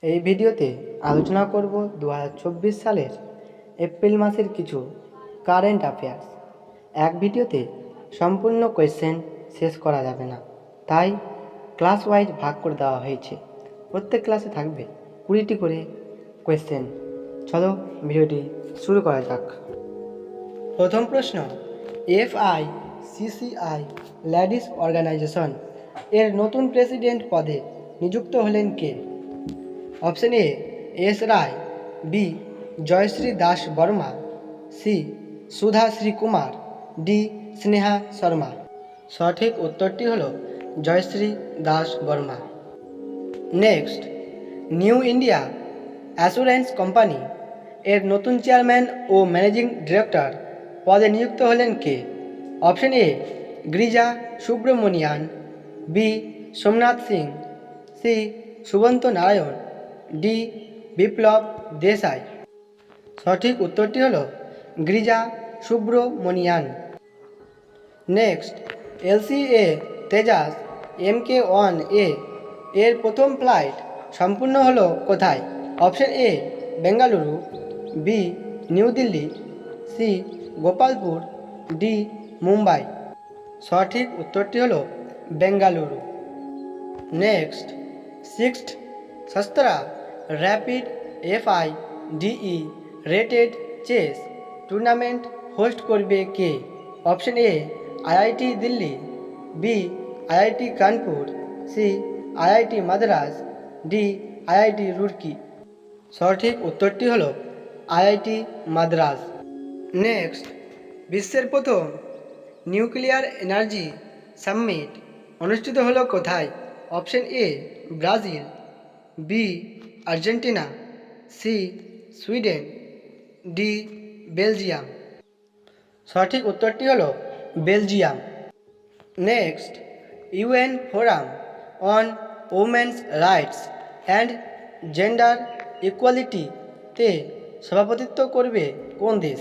এই ভিডিওতে আলোচনা করব 2024 সালের এপ্রিল মাসের কিছু কারেন্ট অ্যাফেয়ার্স। এক ভিডিওতে সম্পূর্ণ কোয়েশ্চেন শেষ করা যাবে না, তাই ক্লাস ওয়াইজ ভাগ করে দেওয়া হয়েছে। প্রত্যেক ক্লাসে থাকবে 20টি করে কোয়েশ্চেন। চলো ভিডিওটি শুরু করা যাক। প্রথম প্রশ্ন, FICCI লেডিস অর্গানাইজেশন এর নতুন প্রেসিডেন্ট পদে নিযুক্ত হলেন কে? Option A S Roy, B Jayashree Das Barma, C Sudha Shri Kumar, D Sneha Sharma. সঠিক উত্তরটি হল Jayashree Das Barma. Next, New India Assurance company এর নতুন চেয়ারম্যান ও ম্যানেজিং ডিরেক্টর পদে নিযুক্ত হলেন কে? Option A Girija Subramanian, B Somnath Singh, C Subanta Narayan, D Biplab Desai. সঠিক উত্তরটি হল Girija Subramanian. Next, LCA Tejas Mk1A এর প্রথম ফ্লাইট সম্পূর্ণ হলো কোথায়? অপশন এ Bengaluru, B New Delhi, C Gopalpur, D Mumbai. সঠিক উত্তরটি হলো Bengaluru. Next, sixth Shastra rapid FIDE rated chess tournament host করবে কে? Option A IIT Delhi, B IIT Kanpur, C IIT Madras, D IIT Roorkee. সঠিক উত্তরটি হল IIT মাদ্রাস। নেক্সট, বিশ্বের প্রথম নিউক্লিয়ার এনার্জি সামিট অনুষ্ঠিত হলো কোথায়? Option A Brazil, B Argentina, C Sweden, D Belgium. সঠিক উত্তরটি হল Belgium. Next, UN forum on women's rights and gender ইকুয়ালিটিতে সভাপতিত্ব করবে কোন দেশ?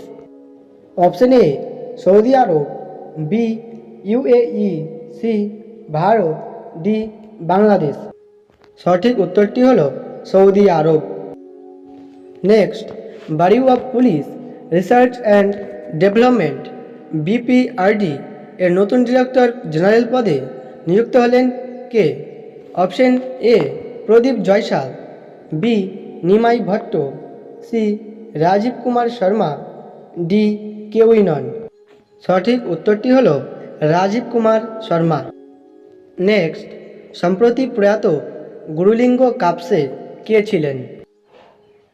Option A Saudi Arab, B UAE, C Bharat, D Bangladesh. সঠিক উত্তরটি হল Saudi Arab. Next, bureau of police research and development BPRD এর নতুন ডিরেক্টর জেনারেল পদে নিযুক্ত হলেন কে? Option A Pradeep Jaiswal, B Nimai Bhatt, C Rajib Kumar Sharma, D কেউই নন। সঠিক উত্তরটি হল রাজীব কুমার শর্মা। নেক্সট, সম্প্রতি প্রয়াত গুরুলিঙ্গ কাপসে কে ছিলেন?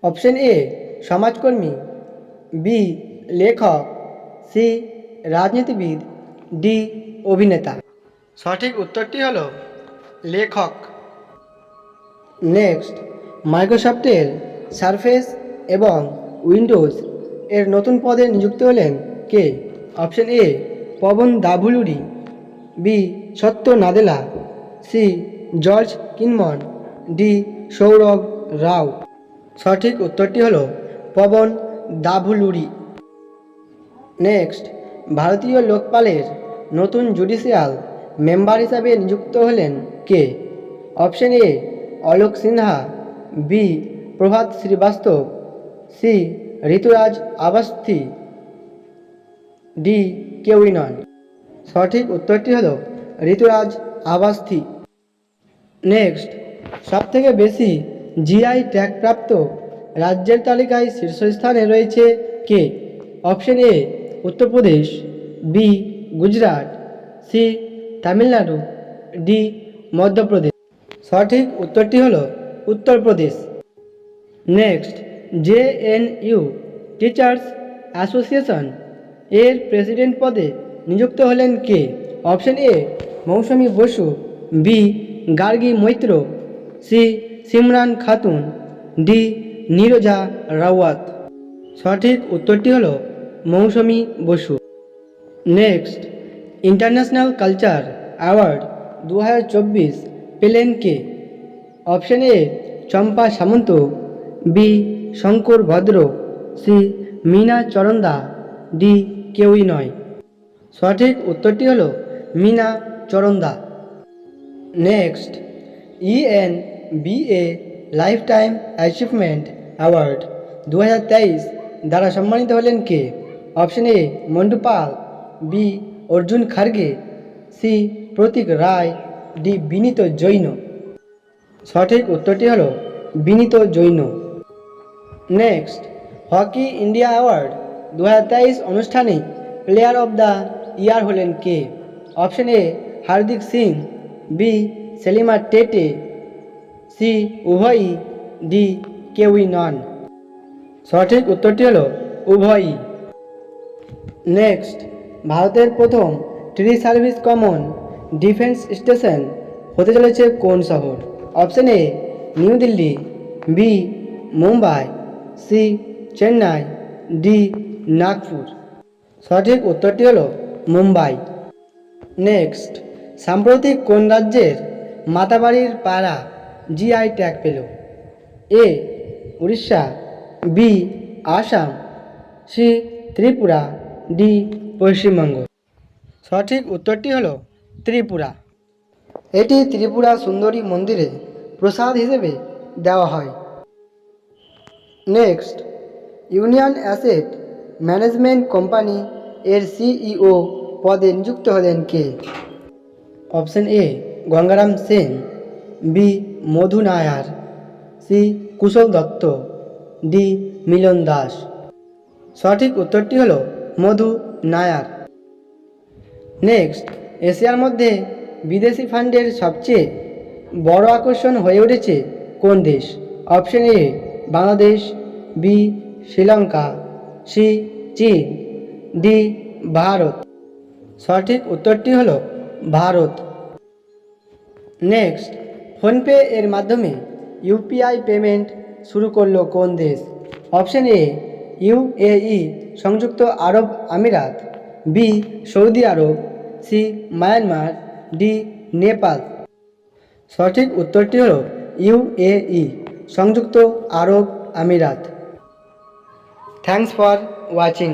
অপশন এ সমাজকর্মী, বি লেখক, সি রাজনীতিবিদ, ডি অভিনেতা। সঠিক উত্তরটি হল লেখক। নেক্সট, মাইক্রোসফটের সারফেস এবং উইন্ডোজ এর নতুন পদে নিযুক্ত হলেন কে? Option A Pavan Davuluri, B Satya Nadella, C George Kinmon, D Saurabh Rao. সঠিক উত্তরটি হল পবন দাভুলুরি। নেক্সট, ভারতীয় লোকপালের নতুন জুডিশিয়াল মেম্বার হিসাবে নিযুক্ত হলেন কে? Option A Alok Sinha, B Prabhat Srivastava, C Rituraj Awasthi, D কেউই নন। সঠিক উত্তরটি হল ঋতুরাজ আবাস্থি। নেক্সট, সবথেকে বেশি GI ট্যাগপ্রাপ্ত রাজ্যের তালিকায় শীর্ষস্থানে রয়েছে কে? Option A Uttar Pradesh, B Gujarat, C Tamil Nadu, D Madhya Pradesh. সঠিক উত্তরটি হল Uttar Pradesh. Next, JNU teachers association এর প্রেসিডেন্ট পদে নিযুক্ত হলেন কে? Option A Mousumi Basu, B Gargi Maitra, C Simran Khatun, D Neerja Rawat. সঠিক উত্তরটি হল Mousumi Basu. Next, international culture award 2024 পেলেন কে? Option A Champa Samanta, B Shankar Bhadra, C Meena চরন্দা, D কেউই নয়। সঠিক উত্তরটি হল Meena Charanda. Next, ENBA lifetime achievement award 2023 দ্বারা সম্মানিত হলেন কে? Option A Montu Pal, B Arjun Kharge, C Pratik Roy, D Vineet Jain. সঠিক উত্তরটি হলো Vineet Jain. Next, hockey India award 2023 অনুষ্ঠানে প্লেয়ার অব দ্য ইয়ার হলেন কে? Option A Hardik Singh, B Salima Tete, C উভয়ই, ডি কেউই নন। সঠিক উত্তরটি হলো উভয়ই। নেক্সট, ভারতের প্রথম tree service common defence station হতে চলেছে কোন শহর? Option A New Delhi, B Mumbai, C Chennai, D Nagpur. সঠিক উত্তরটি হলো মুম্বাই। নেক্সট, সাম্প্রতিক কোন রাজ্যের মাতাবাড়ির পায়রা জিআই ট্যাগ পেল? A Orissa, B Assam, C Tripura, D Paschimbanga. সঠিক উত্তরটি হলো ত্রিপুরা। এটি ত্রিপুরা সুন্দরী মন্দিরে প্রসাদ হিসেবে দেওয়া হয়। Next, union asset management company এর সিইও পদে নিযুক্ত হলেন কে? Option A Gangaram Sen, B Madhu Nair, C Kushal Dutta, D Milan Das. সঠিক উত্তরটি হলো মধু নায়ার। নেক্সট, এশিয়ার মধ্যে বিদেশি ফান্ডের সবচেয়ে বড় আকর্ষণ হয়ে উঠেছে কোন দেশ? Option A Bangladesh, B Sri Lanka, C চীন, ডি ভারত। সঠিক উত্তরটি হলো ভারত। নেক্সট, ফোনপে এর মাধ্যমে ইউপিআই পেমেন্ট শুরু করলো কোন দেশ? অপশন এ ইউএই সংযুক্ত আরব আমিরাত, বি সৌদি আরব, সি মায়ানমার, ডি নেপাল। সঠিক উত্তরটি হলো ইউএই সংযুক্ত আরব আমিরাত। Thanks for watching.